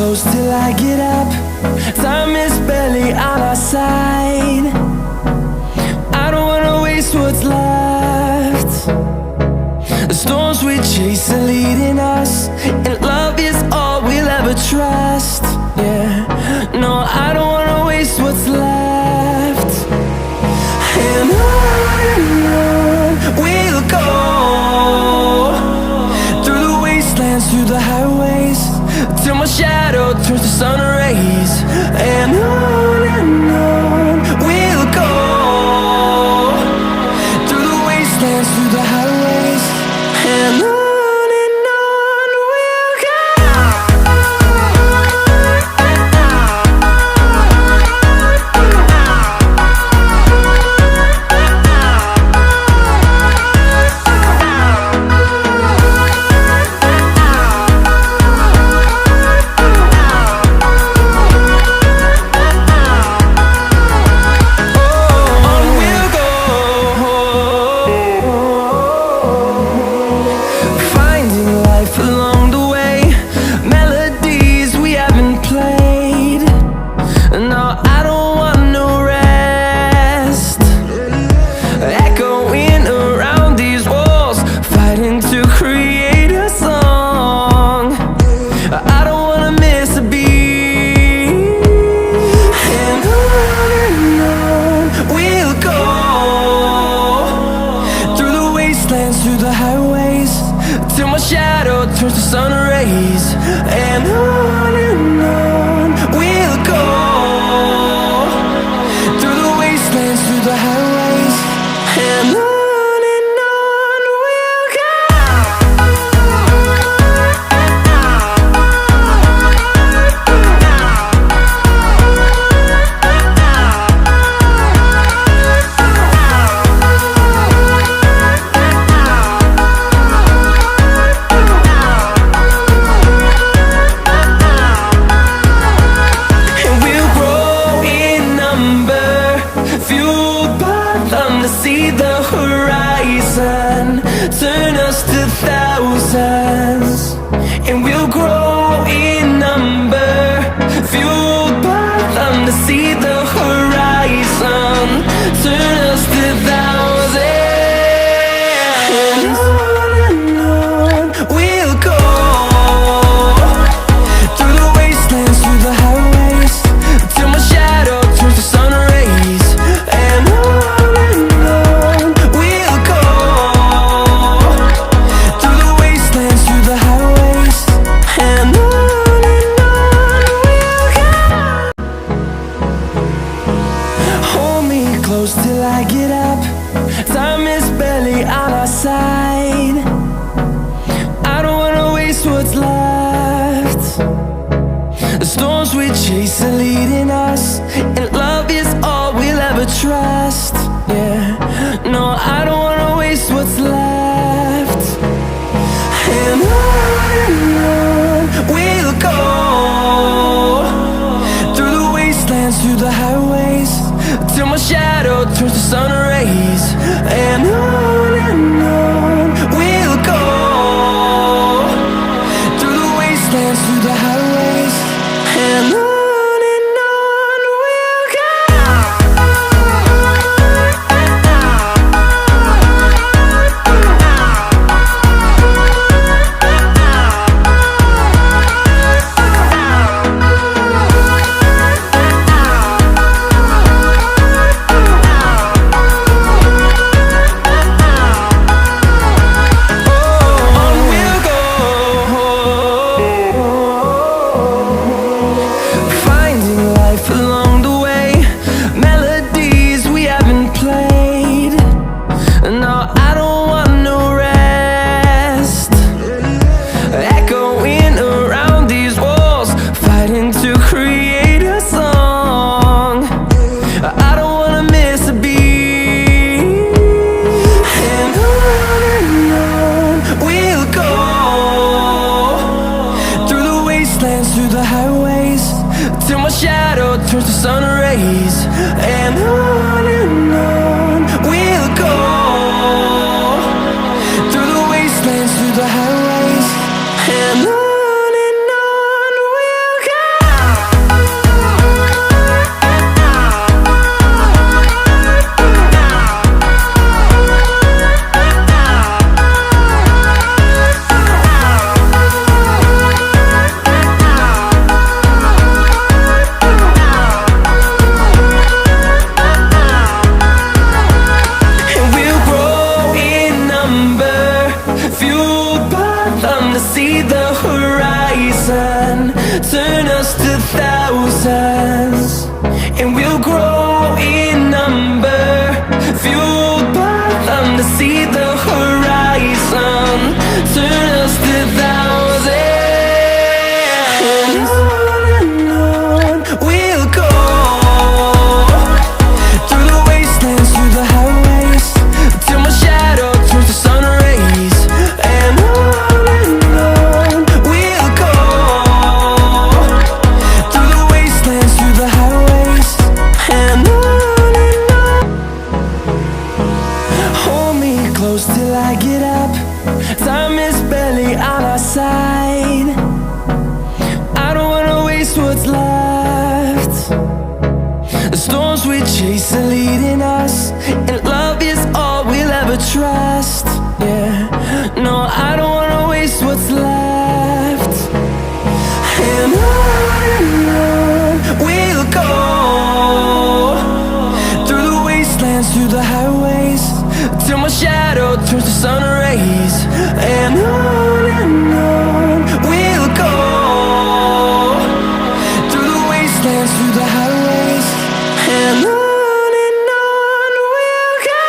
close till I get up. Time is barely on our side. I don't wanna waste what's left. The storms we chase are leading us, and love is all we'll ever trust. Yeah, no, I don't wanna waste what's left. And on we'll go, through the wastelands, through the highways, till my shadow turns to sun rays. And on we'll go, through the wastelands, through the highways, and on we'll go. Through the highways, till my shadow turns to sun rays. And on we'll go, through the wastelands, through the highways, and on we'll go. See the horizon turn us to thousands, and we'll grow in number, fueled by them. To see the horizon turn us to thousands, and on we'll go, through the wastelands, through the highways, till my shadow turns to sun rays. And close till I get up. Time is barely on our side. I don't wanna waste what's left. The storms we chase are leading us, and love is all we'll ever trust. Yeah, no, I don't wanna waste what's left. And on we'll go, through the wastelands, through the highways, till my shadow turns to sun rays. And on we'll go, through the wastelands, through the highways, and on we'll go. Through the highways, till my shadow turns to sun rays. And on we'll go, through the wastelands, through the highways, and on we'll go. see the horizon, turn us to thousands, and we'll grow in number, fueled by them to see the horizon, turn us to thousands, and on we'll go, through the wastelands, through the highways, till my shadow turns to sun rays, and on we'll go, through the wastelands, through the highways, and on. Hold me close till I get up, time is barely on our side, I don't wanna waste what's left. The storms we chase are leading us, and love is all we'll ever trust. Yeah, no, I don't wanna waste what's left. And on we'll go, through the wastelands, through the highways, till my shadow turns to sun rays. And on we'll go, through the wastelands, through the highways, and on we'll go.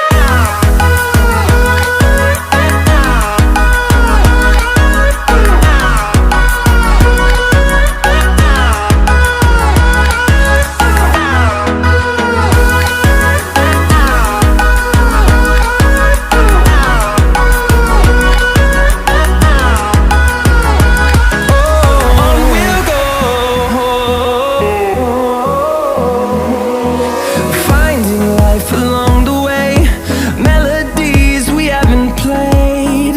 On we'll go, finding life along the way, melodies we haven't played.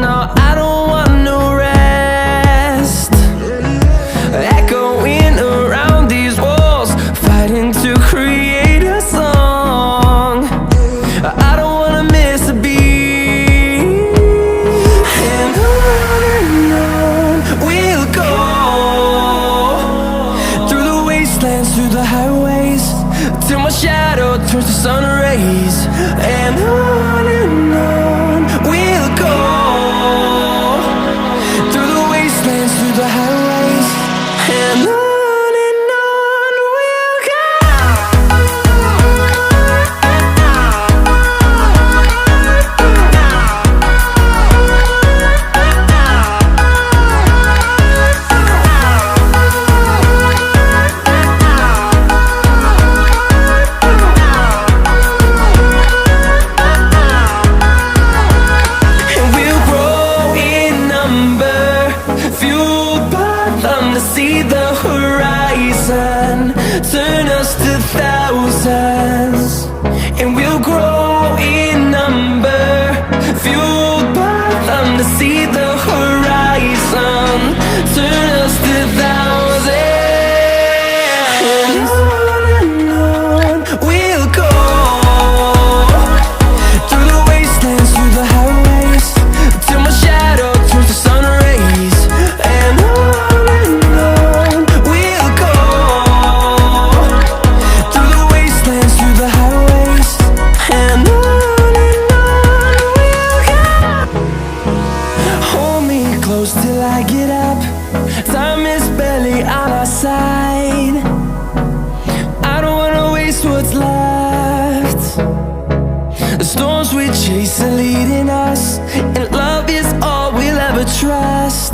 No, I don't want no rest, echoing around these walls, fighting to create a song. I don't wanna miss a beat. And on we'll go, through the wastelands, through the highways, till my shadow turns to sun rays. And on we'll go, through the wastelands, through the highways, and on we'll go. And we'll grow in number, fueled by them to see the horizon, turn us to thousands, and we'll grow in number, fueled by them to see the horizon, turn us to thousands, and on we'll go, through the wastelands, through the highways, till my shadow turns to sun rays. And on we'll go, through the wastelands, through the highways, and on we'll go. Hold me close till I get up, time is barely on our side, I don't wanna waste what's left. The storms we chase are leading us, and love is all we'll ever trust.